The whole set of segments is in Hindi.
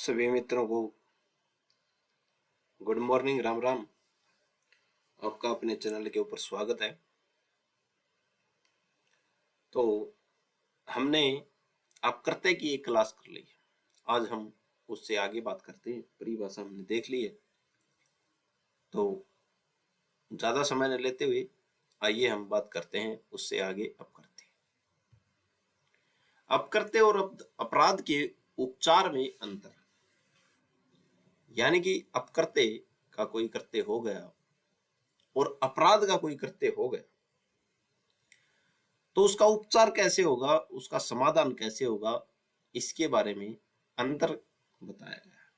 सभी मित्रों को गुड मॉर्निंग, राम राम। आपका अपने चैनल के ऊपर स्वागत है। तो हमने अपकृत्य की एक क्लास कर ली है। आज हम उससे आगे बात करते हैं। परिभाषा हमने देख ली है, तो ज्यादा समय न लेते हुए आइए हम बात करते हैं उससे आगे अपकृत्य। अपकृत्य और अपराध के उपचार में अंतर, यानी कि अपकृत्य का कोई कृत्य हो गया और अपराध का कोई कृत्य हो गया तो उसका उपचार कैसे होगा, उसका समाधान कैसे होगा, इसके बारे में अंतर बताया गया है।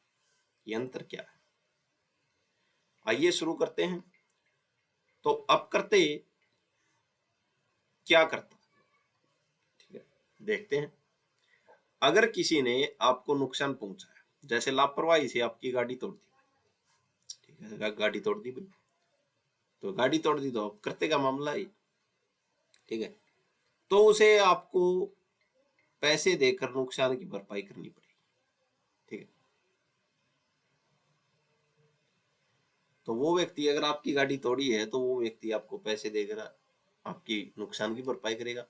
ये अंतर क्या है, आइए शुरू करते हैं। तो अपकृत्य क्या करता है, ठीक है, देखते हैं। अगर किसी ने आपको नुकसान पहुंचाया, जैसे लापरवाही से आपकी गाड़ी तोड़ दी, ठीक है, गाड़ी तोड़ दी भाई, तो गाड़ी तोड़ दी तो अपकृत्य का मामला है, ठीक है। तो उसे आपको पैसे देकर नुकसान की भरपाई करनी पड़ेगी, ठीक है। तो वो व्यक्ति, अगर आपकी गाड़ी तोड़ी है तो वो व्यक्ति आपको पैसे देकर आपकी नुकसान की भरपाई करेगा।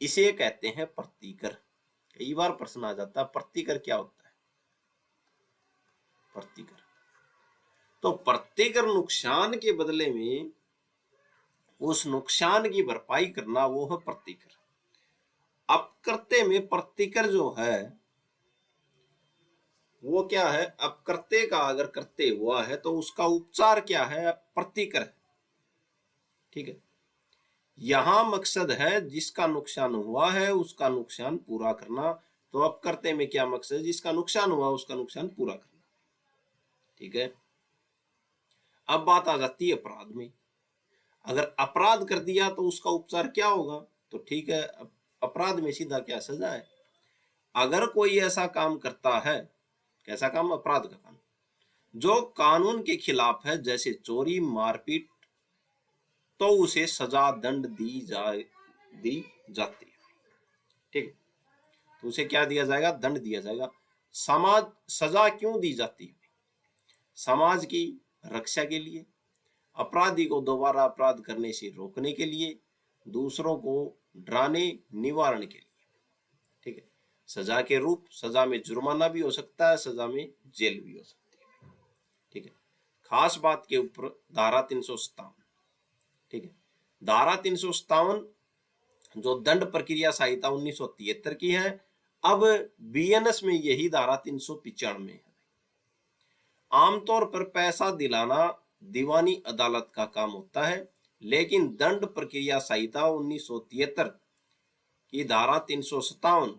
इसे कहते हैं प्रतिकर। कई बार प्रश्न आ जाता है, प्रतिकर क्या होता है। प्रतिकर, तो प्रतिकर नुकसान के बदले में उस नुकसान की भरपाई करना, वो है प्रतिकर। अपकृत्य में प्रतिकर जो है वो क्या है, अपकृत्य का अगर कृत्य हुआ है तो उसका उपचार क्या है, प्रतिकर है, ठीक है। यहां मकसद है जिसका नुकसान हुआ है उसका नुकसान पूरा करना। तो अपकृत्य में क्या मकसद है, जिसका नुकसान हुआ उसका नुकसान पूरा करना, ठीक है। अब बात आ जाती है अपराध में। अगर अपराध कर दिया तो उसका उपचार क्या होगा, तो ठीक है, अपराध में सीधा क्या सजा है। अगर कोई ऐसा काम करता है, कैसा काम, अपराध का काम, जो कानून के खिलाफ है, जैसे चोरी, मारपीट, तो उसे सजा दंड दी जाती है, ठीक है। तो उसे क्या दिया जाएगा, दंड दिया जाएगा। समाज सजा क्यों दी जाती है, समाज की रक्षा के लिए, अपराधी को दोबारा अपराध करने से रोकने के लिए, दूसरों को डराने निवारण के लिए, ठीक है। सजा के रूप, सजा में जुर्माना भी हो सकता है, सजा में जेल भी हो सकती है, ठीक है। खास बात के ऊपर धारा 357, ठीक है। धारा 357 जो दंड प्रक्रिया संहिता 1973 की है, अब बीएनएस में यही धारा 395 है। आमतौर पर पैसा दिलाना दीवानी अदालत का काम होता है, लेकिन दंड प्रक्रिया संहिता 1973 की धारा 357,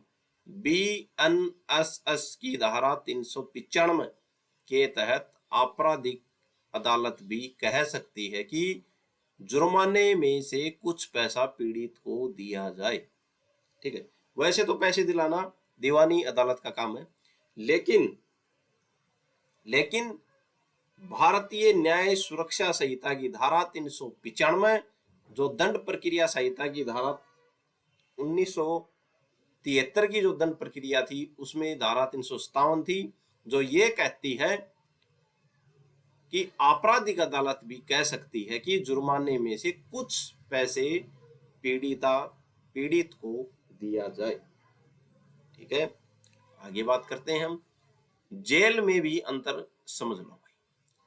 बीएनएस की धारा 395 के तहत आपराधिक अदालत भी कह सकती है कि जुर्माने में से कुछ पैसा पीड़ित को दिया जाए, ठीक है। वैसे तो पैसे दिलाना दीवानी अदालत का काम है, लेकिन भारतीय न्याय सुरक्षा संहिता की धारा 395, जो दंड प्रक्रिया संहिता की धारा 1973 की जो दंड प्रक्रिया थी, उसमें धारा 357 थी, जो ये कहती है कि आपराधिक अदालत भी कह सकती है कि जुर्माने में से कुछ पैसे पीड़ित को दिया जाए, ठीक है। आगे बात करते हैं हम। जेल में भी अंतर समझ लो भाई,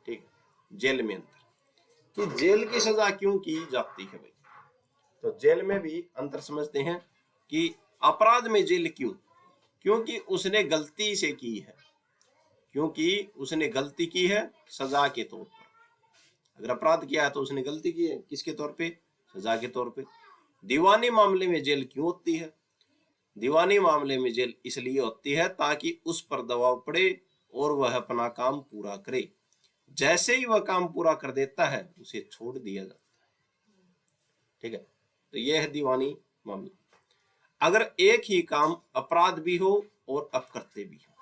ठीक है। जेल में अंतर, कि जेल की सजा क्यों की जाती है भाई, तो जेल में भी अंतर समझते हैं कि अपराध में जेल क्यों, क्योंकि उसने गलती से की है, क्योंकि उसने गलती की है सजा के तौर पर। अगर अपराध किया है तो उसने गलती की है, किसके तौर पे, सजा के तौर पे। दीवानी मामले में जेल क्यों होती है, दीवानी मामले में जेल इसलिए होती है ताकि उस पर दबाव पड़े और वह अपना काम पूरा करे। जैसे ही वह काम पूरा कर देता है उसे छोड़ दिया जाता है, ठीक है। तो यह है दीवानी मामला। अगर एक ही काम अपराध भी हो और अपकृत्य भी हो,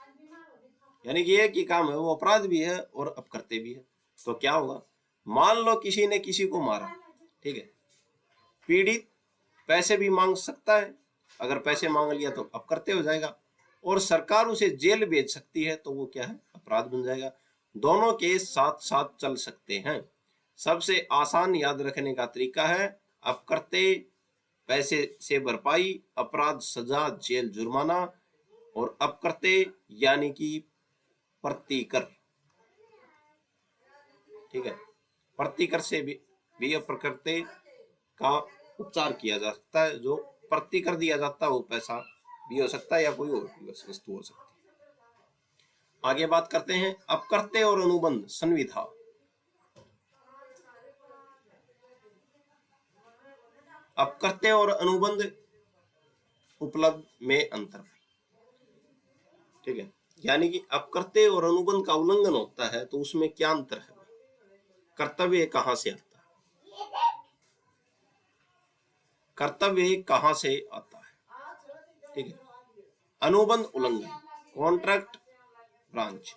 यानी कि एक ही काम है, वो अपराध भी है और अपकृत्य भी है, तो क्या होगा। मान लो किसी ने किसी को मारा, ठीक है। पीड़ित पैसे भी मांग सकता है, अगर पैसे मांग लिया तो अपकृत्य हो जाएगा, और सरकार उसे जेल भेज सकती है तो वो क्या है, अपराध बन जाएगा। दोनों के साथ साथ चल सकते हैं। सबसे आसान याद रखने का तरीका है अपकर्ते पैसे से भरपाई, अपराध सजा जेल जुर्माना, और अपकर्ते यानी कि प्रतिकर। ठीक है, प्रतिकर से भी अपकर्ते का उपचार किया जा सकता है। जो प्रतिकर दिया जाता है वो पैसा भी हो सकता है या कोई और भी वस्तु हो सकती है। आगे बात करते हैं अपकर्ते और अनुबंध संविधा। अपकर्ते और अनुबंध उपलब्ध में अंतर। ठीक है, यानी कि अपकर्ते और अनुबंध का उल्लंघन होता है तो उसमें क्या अंतर है, कर्तव्य कहां से आता है, कर्तव्य कहां से आता है। ठीक है, अनुबंध उल्लंघन, कॉन्ट्रैक्ट ब्रांच,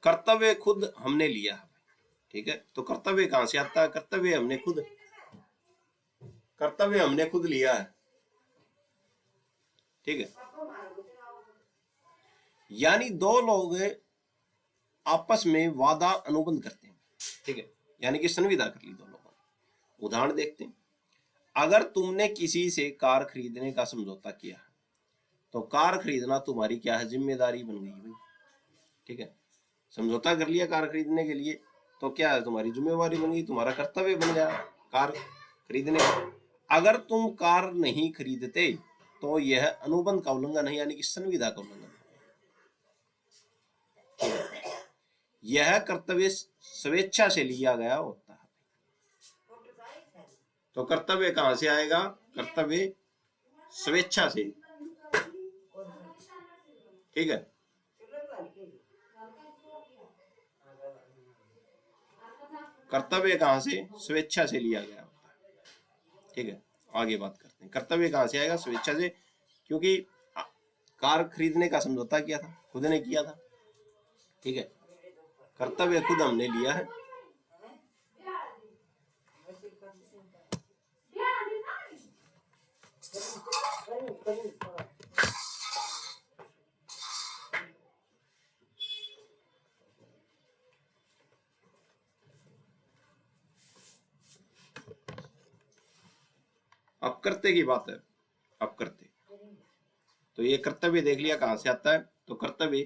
कर्तव्य खुद हमने लिया है। ठीक है, तो कर्तव्य कहां से आता है, कर्तव्य हमने खुद लिया है। ठीक है, यानी दो लोग आपस में वादा अनुबंध करते हैं। ठीक है, यानी कि संविदा कर ली दो लोगों ने। उदाहरण देखते हैं, अगर तुमने किसी से कार खरीदने का समझौता किया है तो कार खरीदना तुम्हारी क्या है, जिम्मेदारी बन गई भाई। ठीक है, समझौता कर लिया कार खरीदने के लिए तो क्या है, तुम्हारी जिम्मेवारी बन गई, तुम्हारा कर्तव्य बन गया कार खरीदने का। अगर तुम कार नहीं खरीदते तो यह अनुबंध का उल्लंघन है, यानी कि संविदा का उल्लंघन है। यह कर्तव्य स्वेच्छा से लिया गया होता है। तो कर्तव्य कहां से आएगा, कर्तव्य स्वेच्छा से। ठीक है, कर्तव्य कहां से, स्वेच्छा से लिया गया होता है। ठीक है, आगे बात करते हैं कर्तव्य कहां से आएगा, स्वेच्छा से, क्योंकि कार खरीदने का समझौता किया था, खुद ने किया था। ठीक है, कर्तव्य खुद हमने लिया है। अपकर्ते की बात है, अपकर्ते, तो ये कर्तव्य देख लिया कहां से आता है, तो कर्तव्य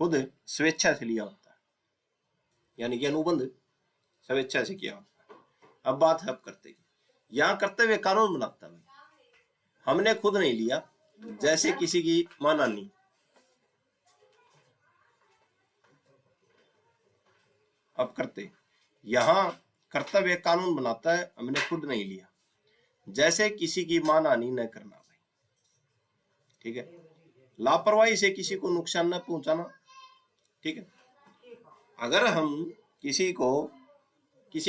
खुद स्वेच्छा से लिया होता है, यानी कि अनुबंध स्वेच्छा से किया होता है। अब बात है अपकर्ते की। यहाँ कर्तव्य कानून बनाता है, हमने खुद नहीं लिया। जैसे किसी की मानहानि, अपकर्ते, यहाँ कर्तव्य कानून बनाता है, हमने खुद नहीं लिया। जैसे किसी की मानहानि न करना भाई। ठीक है, लापरवाही से किसी को नुकसान न पहुंचाना। ठीक है, अगर हम किसी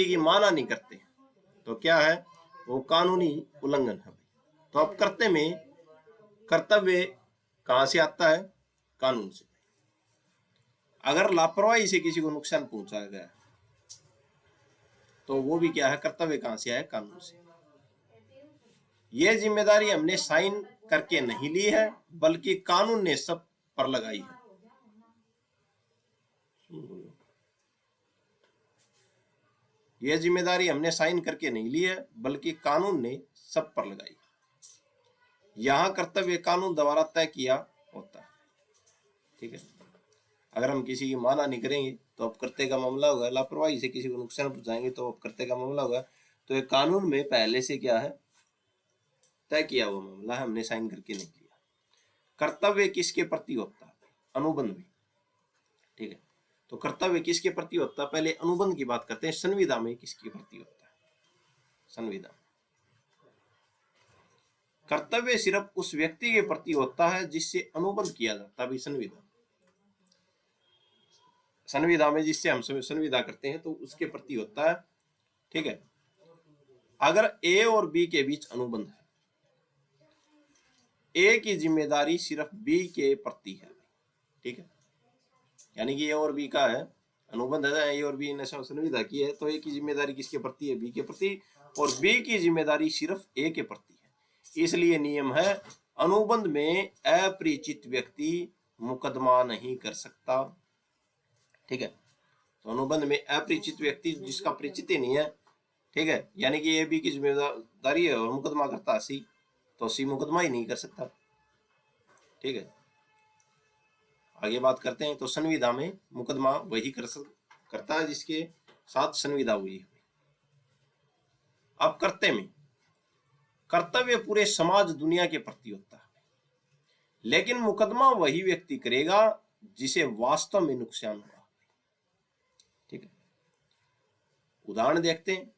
की मानहानि करते हैं तो क्या है, वो कानूनी उल्लंघन है। तो अपकर्ते में कर्तव्य कहां से आता है, कानून से। अगर लापरवाही से किसी को नुकसान पहुंचाया गया तो वो भी क्या है, कर्तव्य कहां से आया, कानून से। ये जिम्मेदारी हमने साइन करके नहीं ली है, बल्कि कानून ने सब पर लगाई है। यह जिम्मेदारी हमने साइन करके नहीं ली है, बल्कि कानून ने सब पर लगाई। यहां कर्तव्य कानून द्वारा तय किया होता है। ठीक है, अगर हम किसी की मानहानि करेंगे तो अपकर्ते का मामला होगा, लापरवाही से किसी को नुकसान पहुंचाएंगे तो अपकर्ते का मामला होगा। तो ये कानून में पहले से क्या है, तय किया हुआ मामला है, हमने साइन करके नहीं किया। कर्तव्य किसके प्रति होता है, अनुबंध में। ठीक है, तो कर्तव्य किसके प्रति होता है, पहले अनुबंध की बात करते हैं। संविदा में किसके प्रति होता है, संविदा। कर्तव्य सिर्फ उस व्यक्ति के प्रति होता है जिससे अनुबंध किया जाता है। संविदा, संविदा में जिससे हम संविदा करते हैं तो उसके प्रति होता है। ठीक है, अगर ए और बी के बीच अनुबंध है, ए की जिम्मेदारी सिर्फ बी के प्रति है। ठीक है, यानी कि ए और बी का है अनुबंध है, ए और बी ने संविदा की है, तो ए की जिम्मेदारी किसके प्रति है, बी के प्रति, और बी की जिम्मेदारी सिर्फ ए के प्रति है। इसलिए नियम है अनुबंध में अपरिचित व्यक्ति मुकदमा नहीं कर सकता। ठीक है, तो अनुबंध में अपरिचित व्यक्ति जिसका परिचित ही नहीं है, ठीक है, यानी कि ए बी की जिम्मेदारी है और मुकदमा करता सी, तो सी मुकदमा ही नहीं कर सकता। ठीक है, आगे बात करते हैं। तो संविदा में मुकदमा वही करता है जिसके साथ संविदा हुई। अब कर्तव्य में, कर्तव्य पूरे समाज दुनिया के प्रति होता है, लेकिन मुकदमा वही व्यक्ति करेगा जिसे वास्तव में नुकसान हुआ। ठीक है, उदाहरण देखते हैं।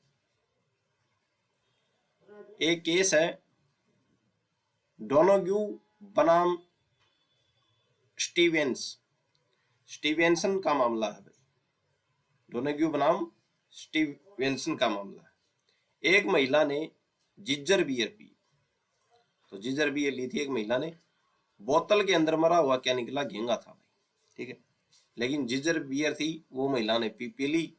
एक केस है डोनोग्यू बनाम स्टीवेंसन का मामला है भाई। डोनोग्यू बनाम स्टीवेंसन का मामला है। एक महिला ने जिंजर बियर पी, तो जिंजर बियर ली थी एक महिला ने, बोतल के अंदर मरा हुआ क्या निकला, घेंगा था भाई। ठीक है, लेकिन जिंजर बियर थी वो महिला ने पी ली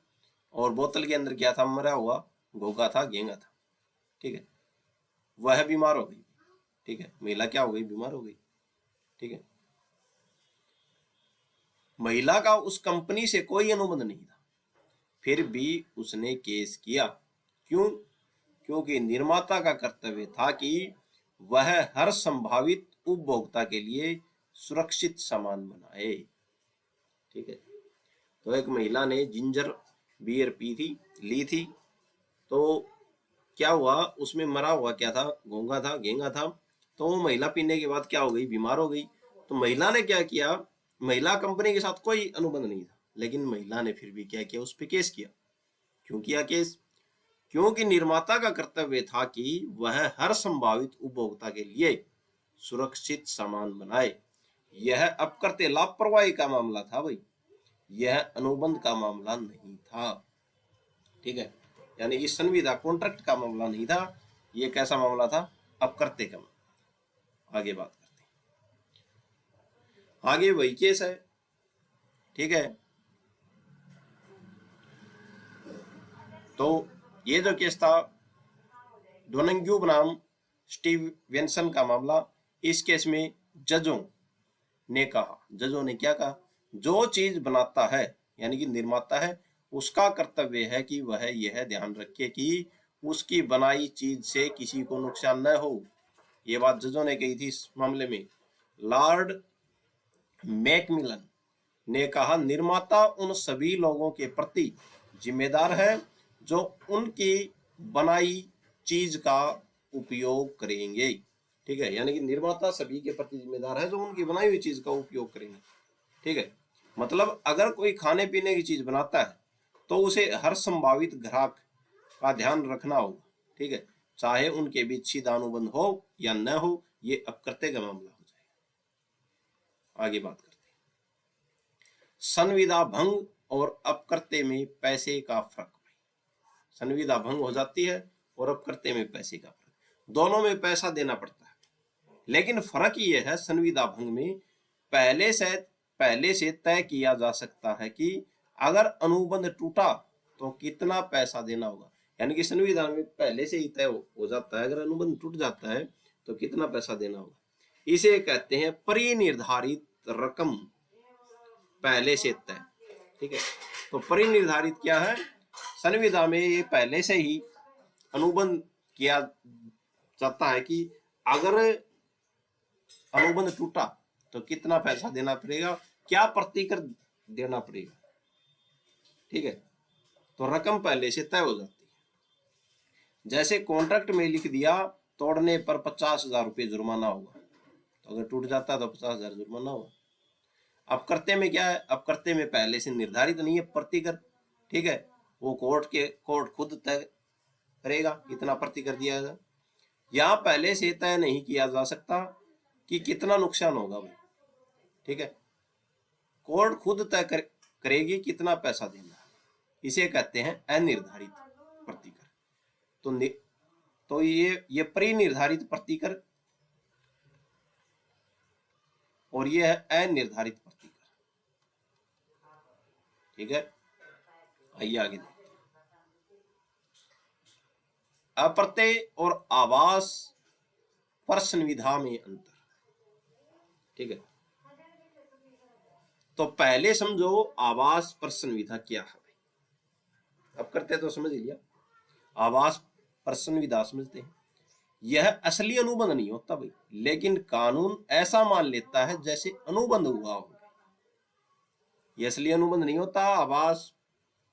और बोतल के अंदर क्या था, मरा हुआ घोगा था, घेंगा था। ठीक है, वह बीमार हो गई। ठीक है, महिला क्या हो गई, बीमार हो गई। ठीक है, महिला का उस कंपनी से कोई अनुबंध नहीं था, फिर भी उसने केस किया। क्यों? क्योंकि निर्माता का कर्तव्य था कि वह हर संभावित उपभोक्ता के लिए सुरक्षित सामान बनाए। ठीक है, तो एक महिला ने जिंजर बियर ली थी, तो क्या हुआ, उसमें मरा हुआ क्या था, घोंगा था, घेंगा था। तो वो महिला पीने के बाद क्या हो गई, बीमार हो गई। तो महिला ने क्या किया, महिला कंपनी के साथ कोई अनुबंध नहीं था, लेकिन महिला ने फिर भी क्या किया, उस पर केस किया। क्यों किया केस? क्योंकि निर्माता का कर्तव्य था कि वह हर संभावित उपभोक्ता के लिए सुरक्षित सामान बनाए। यह अपकृत्य लापरवाही का मामला था भाई, यह अनुबंध का मामला नहीं था। ठीक है, यानी कि संविदा कॉन्ट्रैक्ट का मामला नहीं था, ये कैसा मामला था, अपकृत्य का मामला। आगे बात करते हैं। आगे वही केस है। ठीक है, तो ये जो केस था डोनोग्यू बनाम स्टीवेंसन का मामला, इस केस में जजों ने क्या कहा, जो चीज बनाता है यानी कि निर्माता है, उसका कर्तव्य है कि वह यह ध्यान रखे कि उसकी बनाई चीज से किसी को नुकसान न हो। ये बात जजों ने कही थी इस मामले में। लॉर्ड मैकमिलन ने कहा, निर्माता उन सभी लोगों के प्रति जिम्मेदार है जो उनकी बनाई चीज का उपयोग करेंगे। ठीक है, यानी कि निर्माता सभी के प्रति जिम्मेदार है जो उनकी बनाई हुई चीज का उपयोग करेंगे। ठीक है, मतलब अगर कोई खाने पीने की चीज बनाता है तो उसे हर संभावित ग्राहक का ध्यान रखना होगा। ठीक है, चाहे उनके बीच सीधा अनुबंध हो या न हो, ये अपकृत्य का मामला हो जाएगा। आगे बात करते हैं, संविदा भंग और अपकृत्य में पैसे का फर्क। संविदा भंग हो जाती है और अपकृत्य में पैसे का फर्क, दोनों में पैसा देना पड़ता है, लेकिन फर्क ये है, संविदा भंग में पहले से तय किया जा सकता है कि अगर अनुबंध टूटा तो कितना पैसा देना होगा। यानी कि संविदा में पहले से ही तय हो जाता है, अगर अनुबंध टूट जाता है तो कितना पैसा देना होगा। इसे कहते हैं परिनिर्धारित रकम, पहले से तय। ठीक है, तो परिनिर्धारित क्या है, संविदा में ये पहले से ही अनुबंध किया जाता है कि अगर अनुबंध टूटा तो कितना पैसा देना पड़ेगा, क्या प्रतिकर देना पड़ेगा। ठीक है, तो रकम पहले से तय हो जाती है। जैसे कॉन्ट्रैक्ट में लिख दिया तोड़ने पर 50,000 रुपये जुर्माना होगा, तो अगर टूट जाता है तो 50,000 जुर्माना होगा। अपकृत्य में क्या है, अपकृत्य में पहले से निर्धारित नहीं है प्रतिकर। ठीक है, वो कोर्ट खुद तय करेगा कितना प्रतिकर दिया जाएगा। यहाँ पहले से तय नहीं किया जा सकता कि कितना नुकसान होगा भाई। ठीक है, कोर्ट खुद तय करेगी कितना पैसा देना है, इसे कहते हैं अनिर्धारित प्रतिकर। तो ये परिनिर्धारित प्रतिकर और ये है अनिर्धारित प्रतिकर। ठीक है, आइए आगे देखते हैं। अप्रत्यय और आवास प्रश्न विधा में अंतर। ठीक है, तो पहले समझो आवास प्रश्न विधा क्या है भाई। अब करते तो समझ लिया, आवास प्रश्न विधा समझते हैं। यह असली अनुबंध नहीं होता भाई, लेकिन कानून ऐसा मान लेता है जैसे अनुबंध हुआ हो। यह असली अनुबंध नहीं होता आवास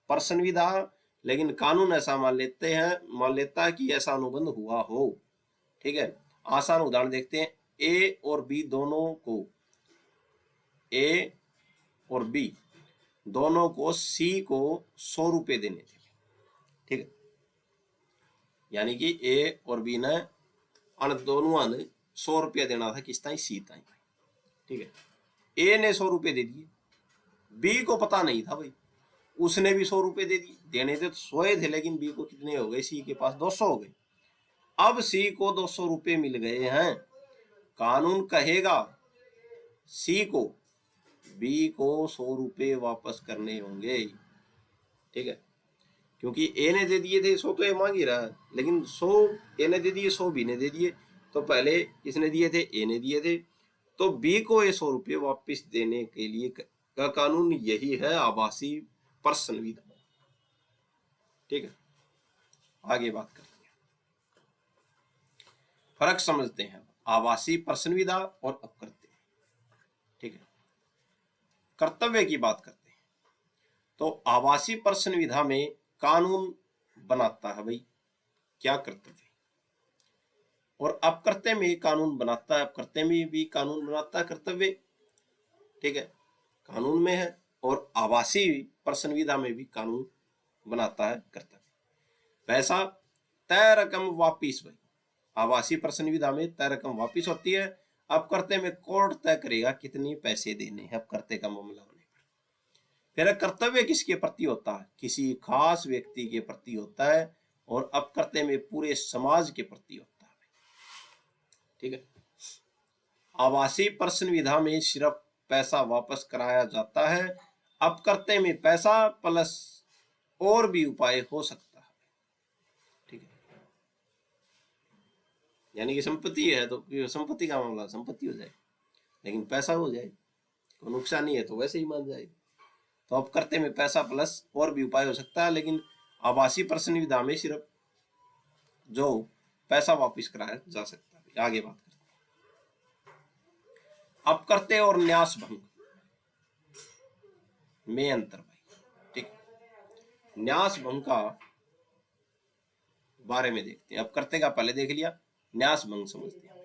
प्रश्न विधा, लेकिन कानून ऐसा मान लेता है कि ऐसा अनुबंध हुआ हो। ठीक है, आसान उदाहरण देखते हैं। ए और बी दोनों को, ए और बी दोनों को सी को 100 रुपए देने थे। ठीक है, यानी कि ए और बी ने दोनों ने 100 रुपया देना था किस ताई, सी ताई। ठीक है, ए ने 100 रुपये दे दिए, बी को पता नहीं था भाई, उसने भी 100 रुपये दे दिए। देने थे तो 100 थे, लेकिन बी को कितने हो गए, सी के पास 200 हो गए। अब सी को 200 रुपये मिल गए हैं, कानून कहेगा सी को बी को 100 रुपये वापस करने होंगे। ठीक है, क्योंकि ए ने दे दिए थे 100 तो ए मांग ही रहा है, लेकिन 100 ए ने दे दिए, 100 बी ने दे दिए। तो पहले किसने दिए थे, ए ने दिए थे, तो बी को ये 100 रुपये वापस देने के लिए का कानून यही है, आभासी प्रश्न विधा। ठीक है, आगे बात करते हैं, फर्क समझते हैं आभासी प्रश्न विधा और अपकृत्य। ठीक है, कर्तव्य की बात करते हैं। तो आभासी प्रश्न विधा में कानून बनाता है भाई क्या कर्तव्य, और अपकृत्य में कानून बनाता है, अपकृत्य में भी कानून बनाता है कर्तव्य। ठीक है, कानून में है, और आभासी प्रश्न विधा में भी कानून बनाता है कर्तव्य। पैसा तय रकम वापिस भाई, आभासी प्रश्न विधा में तय रकम वापिस होती है, अपकृत्य में कोर्ट तय करेगा कितने पैसे देने हैं अपकृत्य का मामला होने पर। फिर कर्तव्य किसके प्रति होता है, किसी खास व्यक्ति के प्रति होता है, और अपकृत्य में पूरे समाज के प्रति होता है। ठीक है, आभासी प्रश्न विधा में सिर्फ पैसा वापस कराया जाता है, अपकृत्य में पैसा प्लस और भी उपाय हो सकता है। ठीक है, यानी कि संपत्ति है तो संपत्ति का मामला संपत्ति हो जाए, लेकिन पैसा हो जाए, कोई नुकसान नहीं है तो वैसे ही मान जाए। तो अपकृत्य में पैसा प्लस और भी उपाय हो सकता है, लेकिन आभासी प्रश्न विधा में सिर्फ जो पैसा वापस कराया जा सकता है। आगे बात करते हैं, अपकृत्य और न्यास भंग में अंतर भाई। ठीक, न्यास भंग का बारे में देखते हैं। अपकृत्य का पहले देख लिया, न्यास भंग समझते हैं।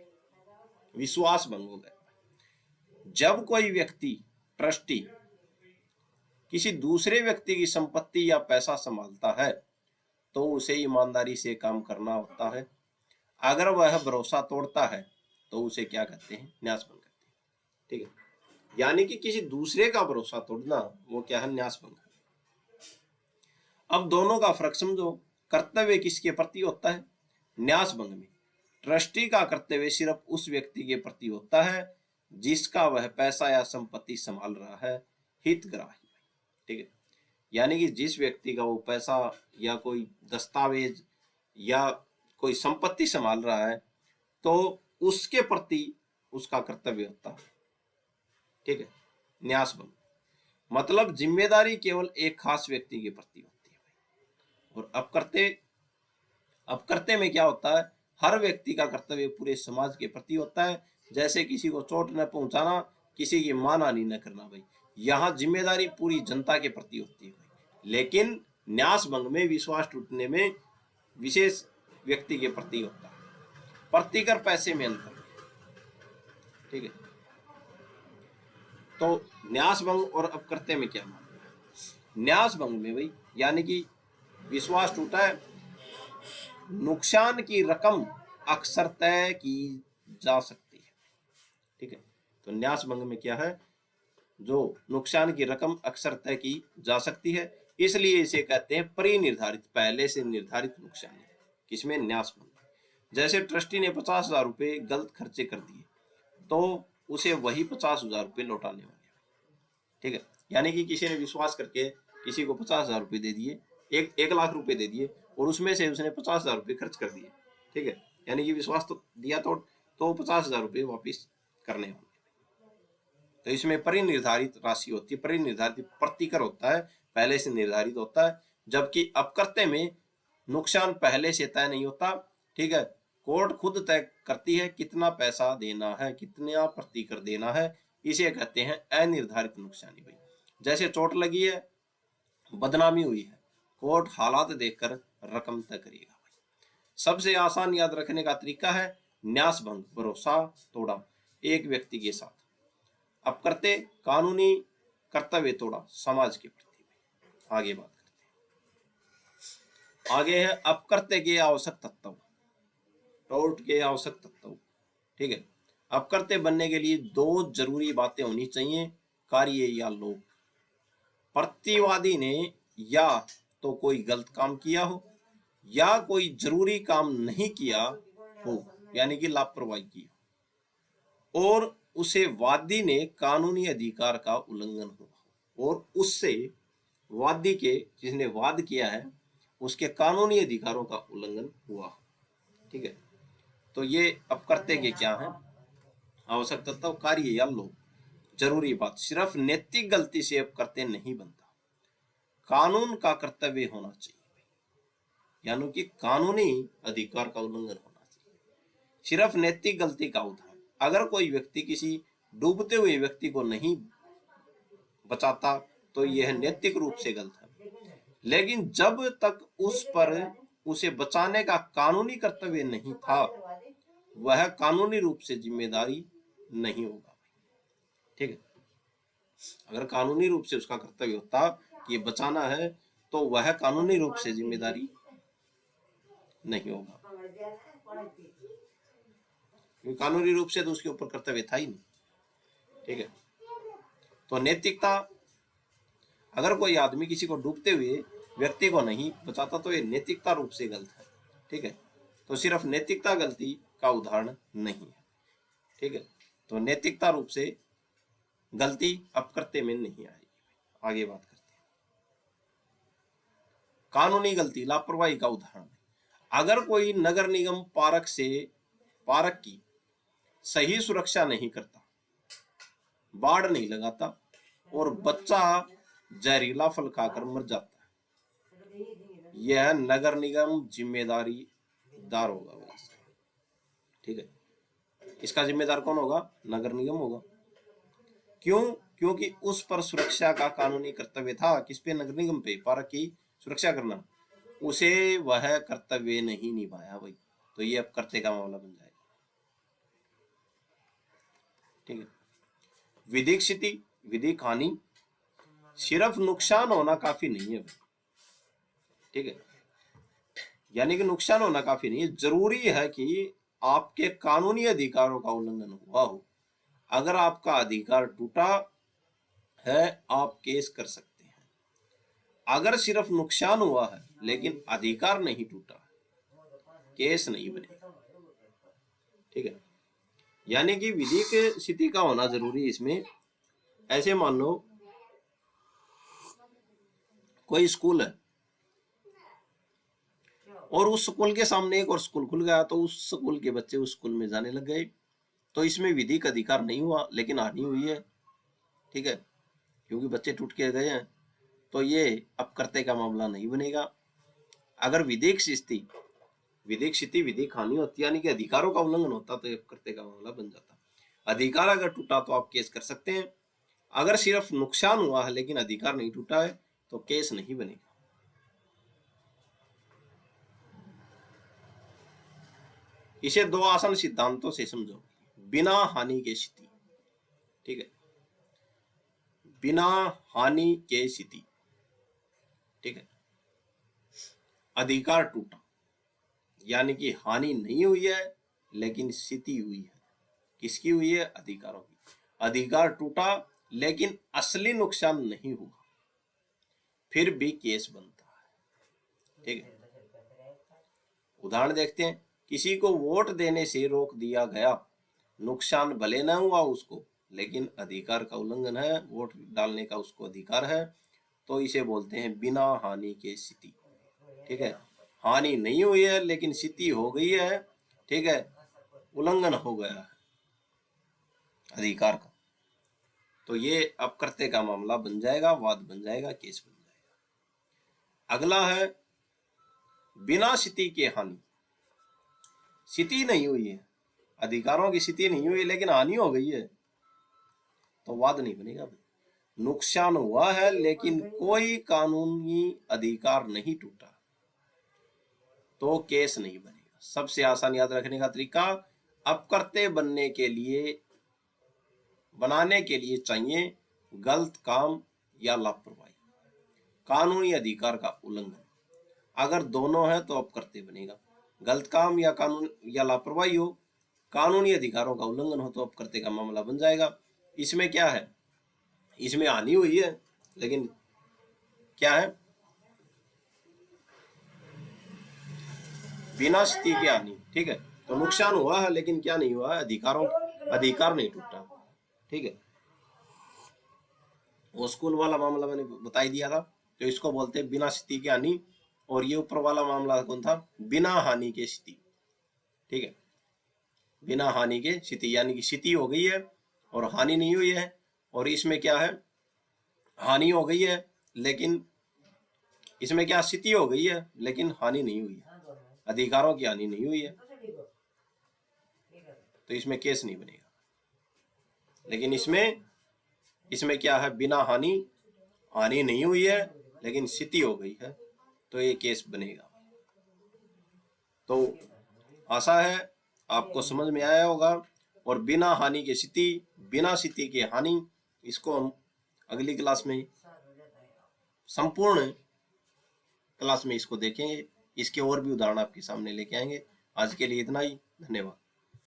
विश्वास भंग हो गया जब कोई व्यक्ति ट्रस्टी किसी दूसरे व्यक्ति की संपत्ति या पैसा संभालता है तो उसे ईमानदारी से काम करना होता है। अगर वह भरोसा तोड़ता है तो उसे क्या कहते हैं, न्यास भंग कहते हैं। ठीक है, यानी कि किसी दूसरे का भरोसा तोड़ना वो क्या है, न्यास भंग है। अब दोनों का फर्क समझो, कर्तव्य किसके प्रति होता है, न्यास भंग में ट्रस्टी का कर्तव्य सिर्फ उस व्यक्ति के प्रति होता है जिसका वह पैसा या संपत्ति संभाल रहा है, हितग्राही। ठीक है, यानी कि जिस व्यक्ति का वो पैसा या कोई दस्तावेज या कोई संपत्ति संभाल रहा है तो उसके प्रति उसका कर्तव्य होता है। ठीक है, न्यास भंग मतलब जिम्मेदारी केवल एक खास व्यक्ति के प्रति होती है। और अपकृत्य में क्या होता है, हर व्यक्ति का कर्तव्य पूरे समाज के प्रति होता है। जैसे किसी को चोट न पहुंचाना, किसी की मानहानि न करना भाई, यहाँ जिम्मेदारी पूरी जनता के प्रति होती है भाई। लेकिन न्यास भंग में विश्वास टूटने में विशेष व्यक्ति के प्रति होता है। प्रतिकर पैसे में अंतर। ठीक है, तो न्यास भंग और अपकृत्य में क्या मामला है। न्यास भंग में भाई यानी कि विश्वास टूटा है, नुकसान की रकम अक्सर तय की जा सकती है। ठीक है, तो न्यास भंग में क्या है, जो नुकसान की रकम अक्सर तय की जा सकती है, इसलिए इसे कहते हैं परिनिर्धारित, पहले से निर्धारित नुकसान। किसमें, न्यास भंग। जैसे ट्रस्टी ने 50,000 रुपये गलत खर्चे कर दिए तो उसे वही 50,000 रुपये लौटाने होंगे। ठीक है, यानी कि किसी ने विश्वास करके किसी को 50,000 रुपये दे दिए, 1 लाख रुपए दे दिए, और उसमें से उसने 50,000 रुपये खर्च कर दिए। ठीक है, यानी कि विश्वास तो दिया तो तो 50,000 रुपये वापिस करने होंगे। तो इसमें परिनिर्धारित राशि होती है, परिनिर्धारित प्रतिकर होता है, पहले से निर्धारित होता है, जबकि अपकर्त्य में नुकसान पहले से तय नहीं होता। ठीक है, कोर्ट खुद तय करती है कितना पैसा देना है, कितना प्रतिकर देना है, इसे कहते हैं अनिर्धारित नुकसानी। भाई जैसे चोट लगी है, बदनामी हुई है, कोर्ट हालात देखकर रकम तय करेगा। सबसे आसान याद रखने का तरीका है न्यास भंग, भरोसा तोड़ा एक व्यक्ति के साथ, अपकर्त्य कानूनी कर्तव्य तोड़ा समाज के प्रति। आगे बात करते हैं, आगे है अपकर्त्य के आवश्यक तत्व, टोर्ट के आवश्यक तत्व। ठीक है, अपकर्त्य बनने के लिए 2 जरूरी बातें होनी चाहिए, कार्य या लोभ। प्रतिवादी ने या तो कोई गलत काम किया हो या कोई जरूरी काम नहीं किया हो, यानी कि लापरवाही की हो, और उसे वादी ने कानूनी अधिकार का उल्लंघन हुआ और उससे वादी के, जिसने वाद किया है, उसके कानूनी अधिकारों का उल्लंघन हुआ। ठीक है, तो ये अपकर्त्य के क्या है आवश्यक तत्व, कार्य या लोभ। जरूरी बात, सिर्फ नैतिक गलती से अपकर्त्य नहीं बनता, कानून का कर्तव्य होना चाहिए, यानी कि कानूनी अधिकार का उल्लंघन होना चाहिए। सिर्फ नैतिक गलती का उदाहरण, अगर कोई व्यक्ति किसी डूबते हुए व्यक्ति को नहीं बचाता तो यह नैतिक रूप से गलत है, लेकिन जब तक उस पर उसे बचाने का कानूनी कर्तव्य नहीं था, वह कानूनी रूप से जिम्मेदारी नहीं होगा। ठीक है, अगर कानूनी रूप से उसका कर्तव्य होता कि बचाना है, तो वह कानूनी रूप से जिम्मेदारी नहीं होगा, क्योंकि कानूनी रूप से तो उसके ऊपर कर्तव्य था ही नहीं। ठीक है, तो नैतिकता, अगर कोई आदमी किसी को डूबते हुए व्यक्ति को नहीं बचाता तो ये नैतिकता रूप से गलत है। ठीक है, तो सिर्फ नैतिकता गलती का उदाहरण नहीं है। ठीक है, तो नैतिकता रूप से गलती अपकर्त्य में नहीं आएगी। आगे बात करते हैं, कानूनी गलती, लापरवाही का उदाहरण। अगर कोई नगर निगम पार्क की सही सुरक्षा नहीं करता, बाड़ नहीं लगाता और बच्चा जहरीला फल खाकर मर जाता है, यह नगर निगम जिम्मेदार होगा। ठीक है, इसका जिम्मेदार कौन होगा? नगर निगम होगा। क्यों? क्योंकि उस पर सुरक्षा का कानूनी कर्तव्य था। किस पे? नगर निगम पे, पार्क की सुरक्षा करना। उसे वह कर्तव्य नहीं निभाया भाई, तो ये अब कर्तव्य का मामला बन जाएगा। ठीक है, विधिक स्थिति, विधिक हानि, सिर्फ नुकसान होना काफी नहीं है। ठीक है, यानी कि नुकसान होना काफी नहीं है, जरूरी है कि आपके कानूनी अधिकारों का उल्लंघन हुआ हो। अगर आपका अधिकार टूटा है, आप केस कर सकते हैं। अगर सिर्फ नुकसान हुआ है लेकिन अधिकार नहीं टूटा, केस नहीं बनेगा। ठीक है, यानी कि विधिक स्थिति का होना जरूरी है इसमें। ऐसे मान लो कोई स्कूल है और उस स्कूल के सामने एक और स्कूल खुल गया, तो उस स्कूल के बच्चे उस स्कूल में जाने लग गए, तो इसमें विधिक अधिकार नहीं हुआ लेकिन हानि हुई है। ठीक है, क्योंकि बच्चे टूट के गए हैं, तो ये अपकर्त्य का मामला नहीं बनेगा। अगर विधिक स्थिति विधिक हानि होती, यानी कि अधिकारों का उल्लंघन होता, तो अपकर्त्य का मामला बन जाता। अधिकार अगर टूटा तो आप केस कर सकते हैं। अगर सिर्फ नुकसान हुआ है लेकिन अधिकार नहीं टूटा है, तो केस नहीं बनेगा। इसे 2 आसान सिद्धांतों से समझो। बिना हानि के स्थिति। ठीक है, बिना हानि के स्थिति। ठीक है, अधिकार टूटा, यानी कि हानि नहीं हुई है लेकिन स्थिति हुई है। किसकी हुई है? अधिकारों की। अधिकार टूटा लेकिन असली नुकसान नहीं हुआ, फिर भी केस बनता है। ठीक है, उदाहरण देखते हैं। किसी को वोट देने से रोक दिया गया, नुकसान भले न हुआ उसको, लेकिन अधिकार का उल्लंघन है, वोट डालने का उसको अधिकार है, तो इसे बोलते हैं बिना हानि के स्थिति। ठीक है, हानि नहीं हुई है लेकिन स्थिति हो गई है। ठीक है, उल्लंघन हो गया है अधिकार का, तो ये अपकर्ते का मामला बन जाएगा, वाद बन जाएगा, केस बन जाएगा। अगला है बिना स्थिति के हानि। स्थिति नहीं हुई है, अधिकारों की स्थिति नहीं हुई, लेकिन हानि हो गई है, तो वाद नहीं बनेगा। नुकसान हुआ है लेकिन कोई कानूनी अधिकार नहीं टूटा, तो केस नहीं बनेगा। सबसे आसान याद रखने का तरीका, अपकर्ते बनाने के लिए चाहिए गलत काम या लापरवाही, कानूनी अधिकार का उल्लंघन। अगर दोनों है तो अपकर्ते बनेगा। गलत काम या कानून या लापरवाही हो, कानूनी अधिकारों का उल्लंघन हो, तो अपकर्ते का मामला बन जाएगा। इसमें क्या है, इसमें हानि हुई है लेकिन क्या है, बिना स्थिति की हानि, ठीक है। तो नुकसान हुआ है लेकिन क्या नहीं हुआ है, अधिकार नहीं टूटा, ठीक है। वो स्कूल वाला मामला मैंने बता ही दिया था, तो इसको बोलते हैं बिना स्थिति की हानि। और ये ऊपर वाला मामला कौन था, बिना हानि के स्थिति, ठीक है। बिना हानि के स्थिति, यानी कि स्थिति हो गई है और हानि नहीं हुई है। और इसमें क्या है, हानि हो गई है लेकिन इसमें क्या, स्थिति हो गई है लेकिन हानि नहीं हुई है, अधिकारों की हानि नहीं हुई है, तो इसमें केस नहीं बनेगा। लेकिन इसमें क्या है, बिना हानि नहीं हुई है लेकिन स्थिति हो गई है, तो ये केस बनेगा। तो आशा है आपको समझ में आया होगा। और बिना हानि की स्थिति, बिना स्थिति की हानि, इसको हम अगली क्लास में, संपूर्ण क्लास में इसको देखेंगे। इसके और भी उदाहरण आपके सामने लेके आएंगे। आज के लिए इतना ही, धन्यवाद।